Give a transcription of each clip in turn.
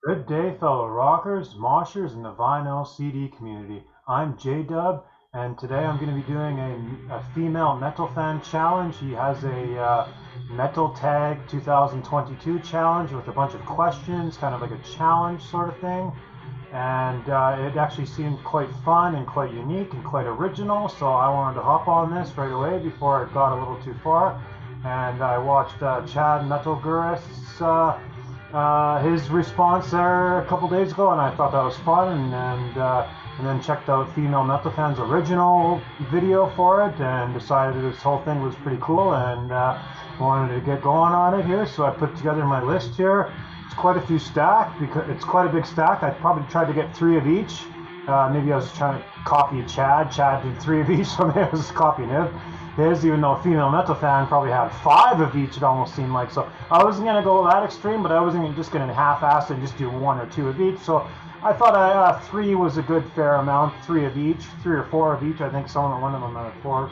Good day, fellow rockers, moshers, and the vinyl CD community. I'm J-Dub, and today I'm going to be doing a female metal fan challenge. He has a Metaltag 2022 challenge with a bunch of questions, kind of like a challenge sort of thing. And it actually seemed quite fun and quite unique and quite original, so I wanted to hop on this right away before it got a little too far. And I watched Chad Metalgurist's his response there a couple days ago, and I thought that was fun. And then checked out Female Metalfan's original video for it, and decided this whole thing was pretty cool, and wanted to get going on it here. So I put together my list here. It's quite a few stacked because it's quite a big stack. I probably tried to get 3 of each. Maybe I was trying to copy Chad. Chad did 3 of each, so maybe I was copying his, even though a Female Metal Fan probably had 5 of each, it almost seemed like. So I wasn't going to go that extreme, but I wasn't just going to half-ass and just do 1 or 2 of each. So I thought 3 was a good fair amount, 3 of each, 3 or 4 of each. I think one of them had 4.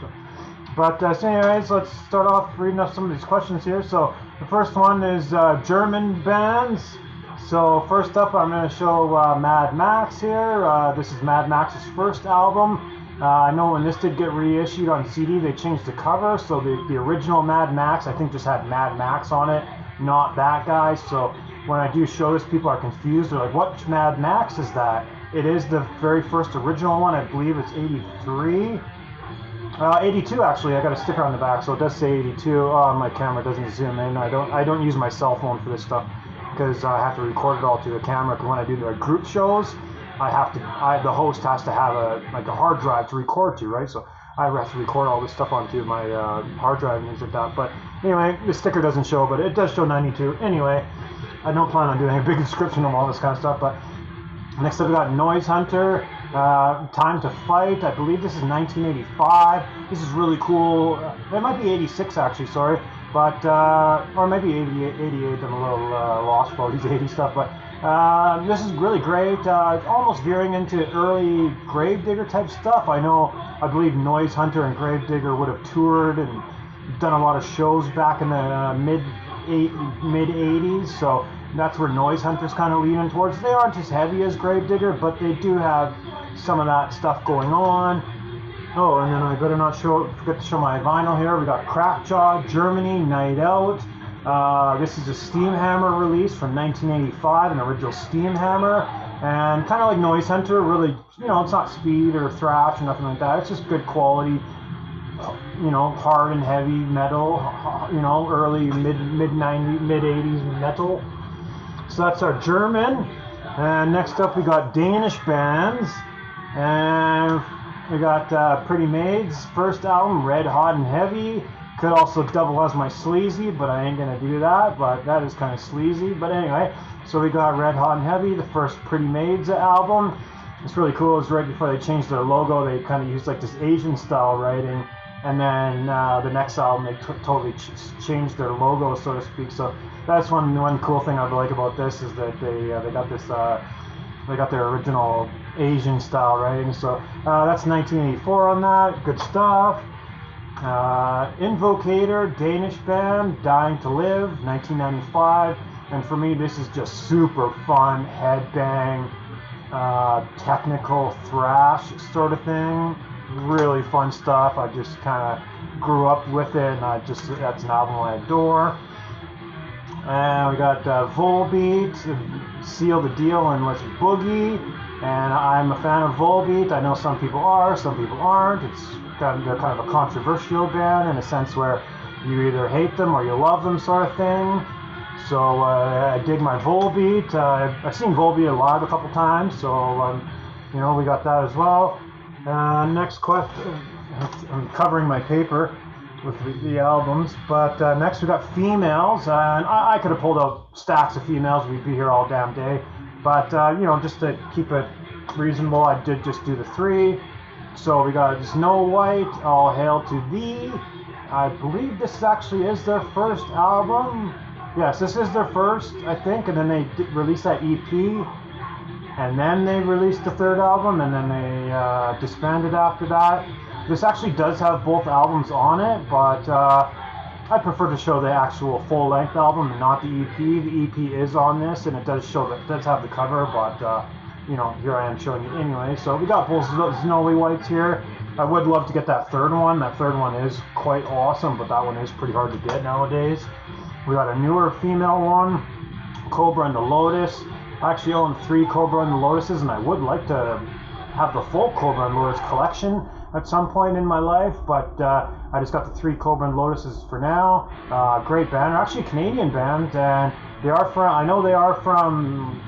So anyways, let's start off reading up some of these questions here. So the first one is German bands. So first up, I'm going to show Mad Max here. This is Mad Max's first album. I know when this did get reissued on CD, they changed the cover. So the original Mad Max, I think, just had Mad Max on it, not that guy. So when I do show this, people are confused. They're like, what Mad Max is that? It is the very first original one. I believe it's 83. 82 actually. I got a sticker on the back, so it does say 82. Oh, my camera doesn't zoom in. I don't use my cell phone for this stuff because I have to record it all to the camera. Because when I do the group shows, the host has to have a hard drive to record to, right? So I have to record all this stuff onto my hard drive and things like that. But anyway, the sticker doesn't show, but it does show 92. Anyway, I don't plan on doing a big description of all this kind of stuff. But next up, we got Noise Hunter. Time to Fight. I believe this is 1985. This is really cool. It might be 86 actually, sorry. But, or maybe 88. I'm a little lost for all these 80 stuff. But this is really great. It's almost veering into early Gravedigger type stuff. I believe Noise Hunter and Gravedigger would have toured and done a lot of shows back in the mid 80s. So that's where Noise Hunter's kind of leaning towards. They aren't as heavy as Gravedigger, but they do have some of that stuff going on. Oh, and then I better not forget to show my vinyl here. We got Crackjaw, Germany, Night Out. This is a Steam Hammer release from 1985, an original Steam Hammer. And kind of like Noise Hunter, really, it's not speed or thrash or nothing like that. It's just good quality, hard and heavy metal, early mid-90s, mid-80s metal. So that's our German. And next up we got Danish bands. And we got Pretty Maids' first album, Red Hot and Heavy. Could also double as my Sleazy, but I ain't gonna do that. But that is kind of sleazy. But anyway, so we got Red Hot and Heavy, the first Pretty Maids album. It's really cool. It's right before they changed their logo. They kind of used like this Asian style writing. And then the next album, they totally changed their logo, so to speak. So that's one cool thing I like about this is that they got this they got their original Asian style writing. So that's 1984 on that. Good stuff. Invocator, Danish band, Dying to Live, 1995. And for me, this is just super fun, headbang, technical thrash sort of thing. Really fun stuff. I just kind of grew up with it, and that's an album I adore. And we got Volbeat, Seal the Deal, and Let's Boogie. And I'm a fan of Volbeat. I know some people are, some people aren't. They're kind of a controversial band in a sense where you either hate them or you love them, sort of thing. So I dig my Volbeat. I've seen Volbeat live a couple times, so we got that as well. Next question. I'm covering my paper with the albums, but next we got females, and I could have pulled out stacks of females. We'd be here all damn day, but just to keep it reasonable, I did just do the 3. So we got Snow White, All Hail to Thee. I believe this actually is their first album. Yes, this is their first, I think, and then they released that EP. And then they released the 3rd album, and then they disbanded after that. This actually does have both albums on it, but I prefer to show the actual full-length album and not the EP. The EP is on this, and it does show that, it does have the cover, but you know, here I am showing you anyway. So we got both Snowy Whites here. I would love to get that third one. That third one is quite awesome, but that one is pretty hard to get nowadays. We got a newer female one, Cobra and the Lotus. I actually own 3 Cobra and the Lotuses, and I would like to have the full Cobra and Lotus collection at some point in my life, but I just got the 3 Cobra and Lotuses for now. Great band. They're actually a Canadian band, and they are from, I know they are from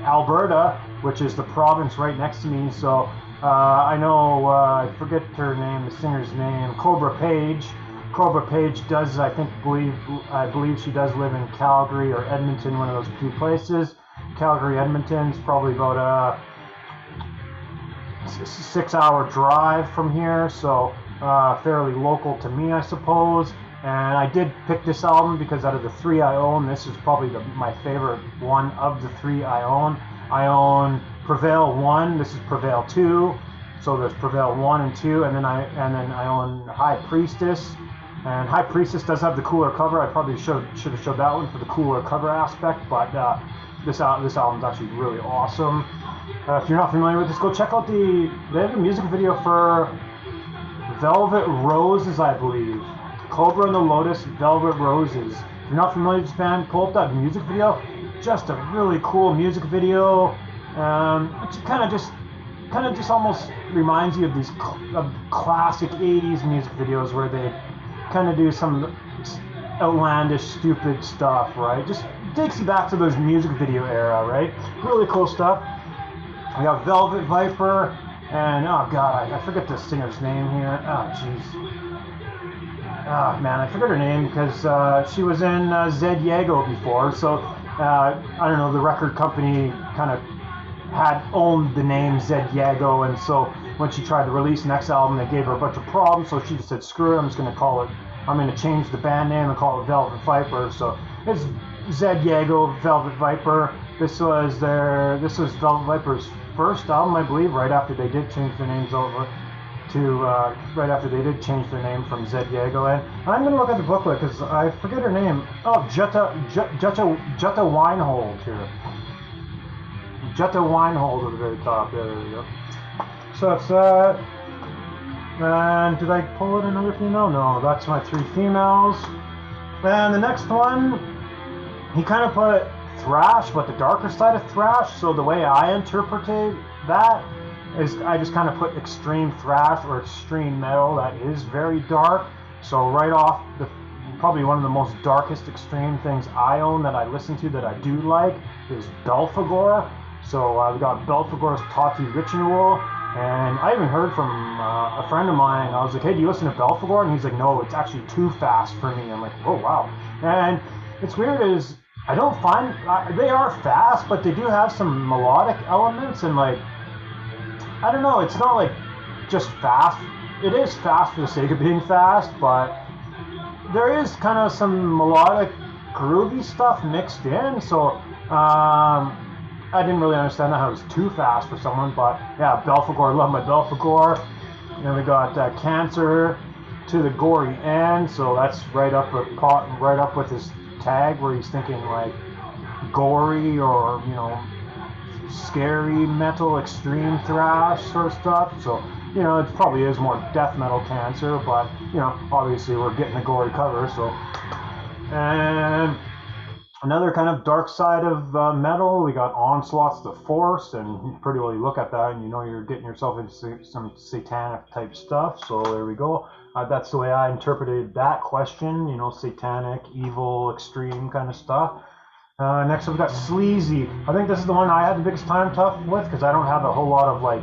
Alberta, which is the province right next to me, so I know, I forget her name, the singer's name, Cobra Page. Cobra Page does, I believe she does live in Calgary or Edmonton, one of those 2 places. Calgary, Edmonton's probably about a 6-hour drive from here, so fairly local to me, I suppose. And I did pick this album because out of the 3 I own, this is probably my favorite one of the 3 I own. I own Prevail 1, this is Prevail 2, so there's Prevail 1 and 2, and then I own High Priestess. And High Priestess does have the cooler cover. I probably should have showed that one for the cooler cover aspect, but this album's actually really awesome. If you're not familiar with this, go check out they have a music video for Velvet Roses, I believe. Cobra and the Lotus, Velvet Roses. If you're not familiar with this band, pull up that music video. Just a really cool music video. It kind of just almost reminds you of these classic 80s music videos where they kind of do some outlandish, stupid stuff, right? Just takes you back to those music video era, right? Really cool stuff. We got Velvet Viper, and oh god, I forget the singer's name here. Oh jeez. Oh man, I forget her name because she was in Zed Yago before, so I don't know, the record company kind of had owned the name Zed Yago, and so when she tried to release the next album, they gave her a bunch of problems, so she just said, screw it, I'm going to change the band name and call it Velvet Viper. So it's Zed Yago, Velvet Viper. This was Velvet Viper's first album, I believe, right after they did change their names over to, right after they did change their name from Zed Yago. And I'm going to look at the booklet because I forget her name. Oh, Jutta Weinhold here. Jutta Weinhold at the very top. There we go. So it's and did I pull in another female? No, that's my 3 females. And the next one, he kind of put thrash, but the darker side of thrash. So the way I interpreted that is I just kind of put extreme thrash or extreme metal that is very dark. So right off, probably one of the most darkest extreme things I own that I listen to that I do like is Belphegor. So we got Belphegor's Tati Ritual, and I even heard from a friend of mine. I was like, hey, do you listen to Belphegor? And he's like, no, it's actually too fast for me. I'm like, oh wow. And it's weird is I don't find they are fast, but they do have some melodic elements, and like I don't know, it's not like just fast. It is fast for the sake of being fast, but there is kind of some melodic groovy stuff mixed in. So I didn't really understand how it was too fast for someone, but yeah, Belphegor, love my Belphegor. And then we got Cancer to the Gory End, so that's right up with his tag where he's thinking like gory or, you know, scary metal, extreme thrash sort of stuff. So, you know, it probably is more death metal Cancer, but, you know, obviously we're getting a gory cover, so. And another kind of dark side of metal, we got Onslaught's The Force, and you pretty well look at that and you know you're getting yourself into some satanic type stuff, so there we go. That's the way I interpreted that question, you know, satanic, evil, extreme kind of stuff. Next up we got Sleazy. I think this is the one I had the biggest time tough with because I don't have a whole lot of like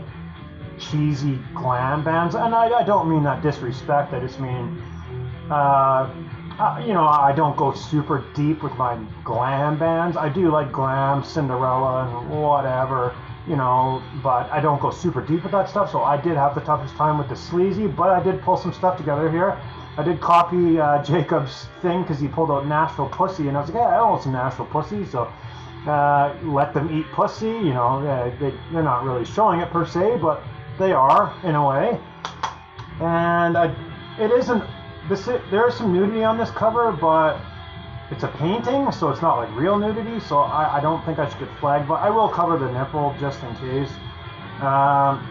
cheesy glam bands, and I don't mean that disrespect, I just mean you know, I don't go super deep with my glam bands. I do like glam, Cinderella, and whatever, you know, but I don't go super deep with that stuff, so I did have the toughest time with the Sleazy, but I did pull some stuff together here. I did copy Jacob's thing because he pulled out Nashville Pussy, and I was like, yeah, I want some Nashville Pussy, so let them eat pussy, you know, they're not really showing it per se, but they are, in a way. And it isn't there is some nudity on this cover, but it's a painting, so it's not like real nudity, so I don't think I should get flagged, but I will cover the nipple just in case.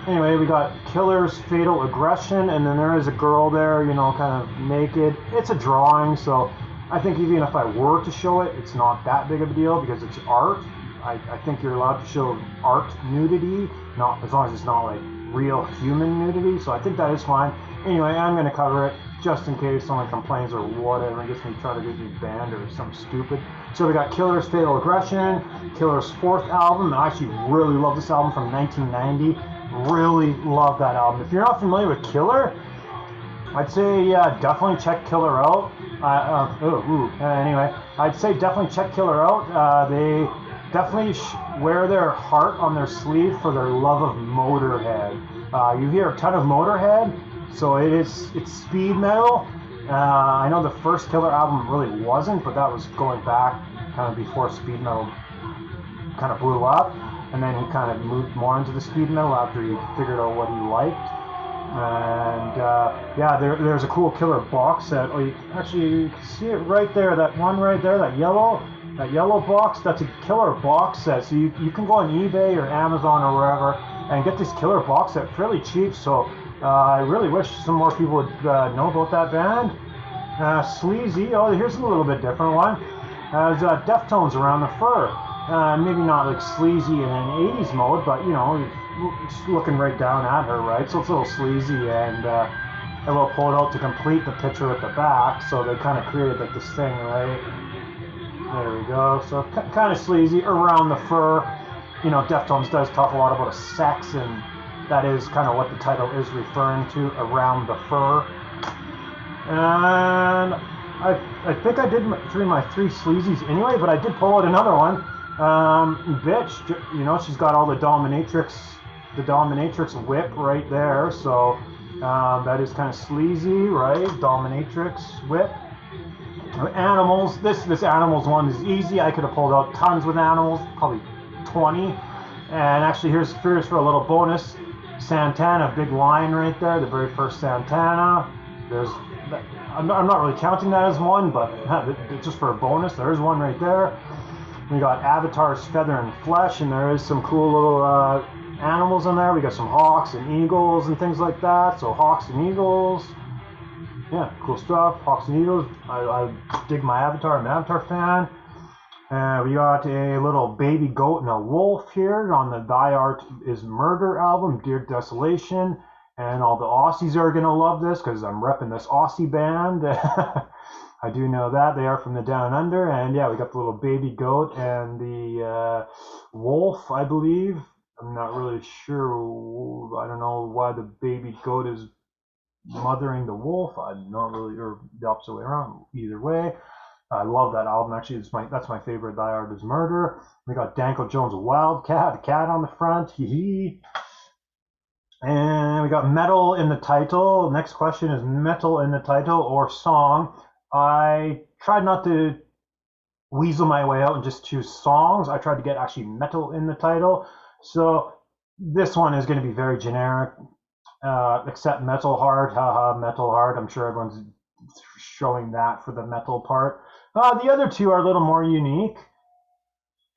Anyway, we got Killer's Fatal Aggression, and then there is a girl there, you know, kind of naked. It's a drawing, so I think even if I were to show it, it's not that big of a deal because it's art. I think you're allowed to show art nudity, not as long as it's not like real human nudity, so I think that is fine. Anyway, I'm going to cover it just in case someone complains or whatever and gets me trying to get me banned or something stupid. So we got Killer's Fatal Aggression, Killer's 4th album. I actually really love this album from 1990. Really love that album. If you're not familiar with Killer, I'd say definitely check Killer out. Anyway, I'd say definitely check Killer out. They definitely wear their heart on their sleeve for their love of Motorhead. You hear a ton of Motorhead, so it's speed metal. I know the first Killer album really wasn't, but that was going back kind of before speed metal kind of blew up, and then he kind of moved more into the speed metal after he figured out what he liked. And yeah, there's a cool Killer box set. Oh, you can see it right there. That one right there, that yellow box. That's a Killer box set. So you can go on eBay or Amazon or wherever and get this Killer box set fairly cheap. So I really wish some more people would know about that band. Sleazy. Oh, here's a little bit different one. There's Deftones Around the Fur. Maybe not like sleazy in an 80s mode, but you know, looking right down at her, right? So it's a little sleazy, and I will pull it out to complete the picture at the back. So they kind of created like this thing, right? There we go. So kind of sleazy around the fur. You know, Deftones does talk a lot about sex, and that is kind of what the title is referring to, Around the Fur. And I think I did my three sleazies anyway, but I did pull out another one. Bitch, you know, she's got all the dominatrix whip right there, so that is kind of sleazy, right? Dominatrix whip. Animals. This animals one is easy. I could have pulled out tons with animals, probably 20. And actually, here's for a little bonus. Santana, big line right there, the very first Santana. I'm not really counting that as one, but just for a bonus, there's one right there. We got Avatar's Feather and Flesh, and there is some cool little animals in there. We got some hawks and eagles and things like that. So hawks and eagles, yeah, cool stuff. Hawks and eagles. I dig my Avatar. I'm an Avatar fan. We got a little baby goat and a wolf here on the Thy Art Is Murder album, Dear Desolation. And all the Aussies are going to love this because I'm repping this Aussie band. I do know that. They are from the Down Under. And yeah, we got the little baby goat and the wolf, I believe. I'm not really sure. I don't know why the baby goat is mothering the wolf. I'm not really, or the opposite way around. Either way. I love that album. Actually, that's my favorite. Thy Art Is Murder. We got Danko Jones' Wildcat, the cat on the front. Hee. And we got metal in the title. Next question is metal in the title or song. I tried not to weasel my way out and just choose songs. I tried to get actually metal in the title. So this one is going to be very generic, except Metal Heart. Haha, Metal Heart. I'm sure everyone's showing that for the metal part. The other two are a little more unique.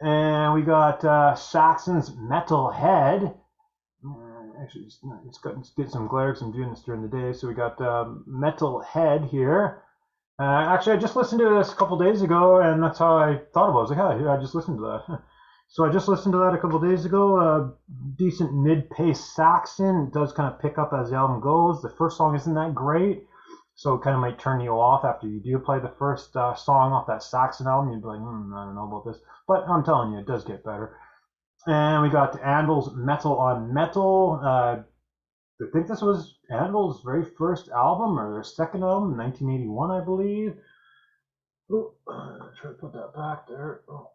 And we got Saxon's Metal Head. Actually, it's get some glare because I'm doing this during the day. So we got Metal Head here. Actually, I just listened to this a couple days ago, and that's how I thought about it. I was like, yeah, I just listened to that. So I just listened to that a couple days ago. Decent mid-pace Saxon. It does kind of pick up as the album goes. The first song isn't that great, so it kind of might turn you off after you do play the first song off that Saxon album. You'd be like, I don't know about this. But I'm telling you, it does get better. And we got Anvil's Metal on Metal. I think this was Anvil's very first album or their second album, 1981, I believe. Oh, try to put that back there. Oh.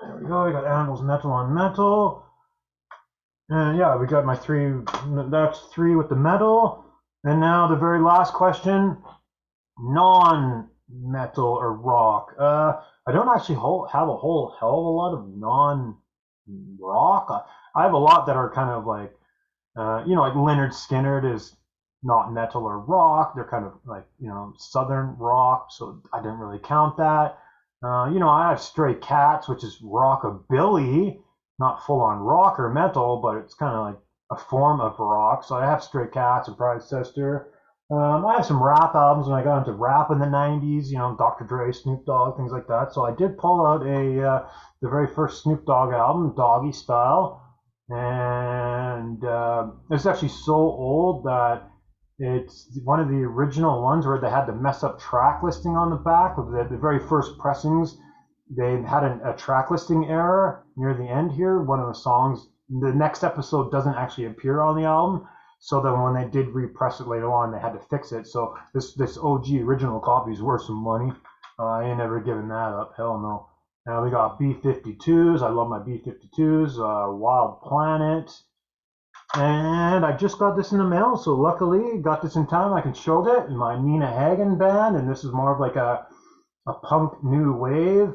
There we go. We got Anvil's Metal on Metal. And yeah, we got my three. That's three with the metal. And now the very last question: non-metal or rock. I don't actually have a whole hell of a lot of non-rock. I have a lot that are kind of like, like Leonard Skinner is not metal or rock. They're kind of like, you know, southern rock, so I didn't really count that. You know, I have Stray Cats, which is rockabilly, not full on rock or metal, but it's kind of like a form of rock. So I have Stray Cats and Pride Sister. I have some rap albums when I got into rap in the 90s, you know, Dr. Dre, Snoop Dogg, things like that. So I did pull out the very first Snoop Dogg album, Doggy Style. And it's actually so old that it's one of the original ones where they had the mess up track listing on the back of the very first pressings. They had a track listing error near the end here. One of the songs, the next episode doesn't actually appear on the album. So then when they did repress it later on, they had to fix it. So this OG original copy is worth some money. I ain't never giving that up. Hell no. Now we got B-52s. I love my B-52s. Wild Planet. And I just got this in the mail, so luckily got this in time. I can show it in my Nina Hagen band, and this is more of like a punk new wave.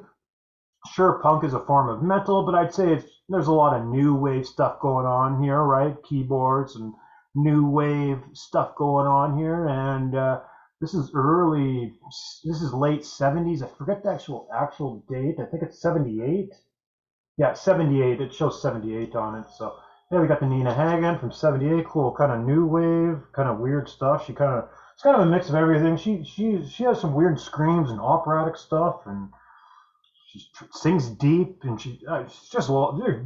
Sure, punk is a form of metal, but I'd say there's a lot of new wave stuff going on here, right? Keyboards and new wave stuff going on here, and this is late 70s. I forget the actual date. I think it's 78. Yeah, 78. It shows 78 on it. So yeah, we got the Nina Hagen from 78. Cool, kind of new wave, kind of weird stuff. It's kind of a mix of everything. She has some weird screams and operatic stuff, and she sings deep, and she's just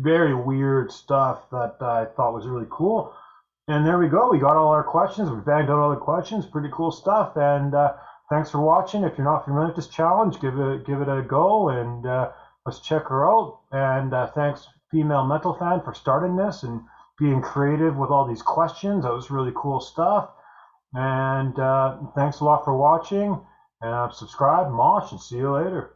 very weird stuff that I thought was really cool. And there we go. We got all our questions. We banged out all the questions. Pretty cool stuff. And thanks for watching. If you're not familiar with this challenge, give it a go, and let's check her out. And thanks, Female Metal Fan, for starting this and being creative with all these questions. That was really cool stuff. And thanks a lot for watching. And subscribe, mosh, and see you later.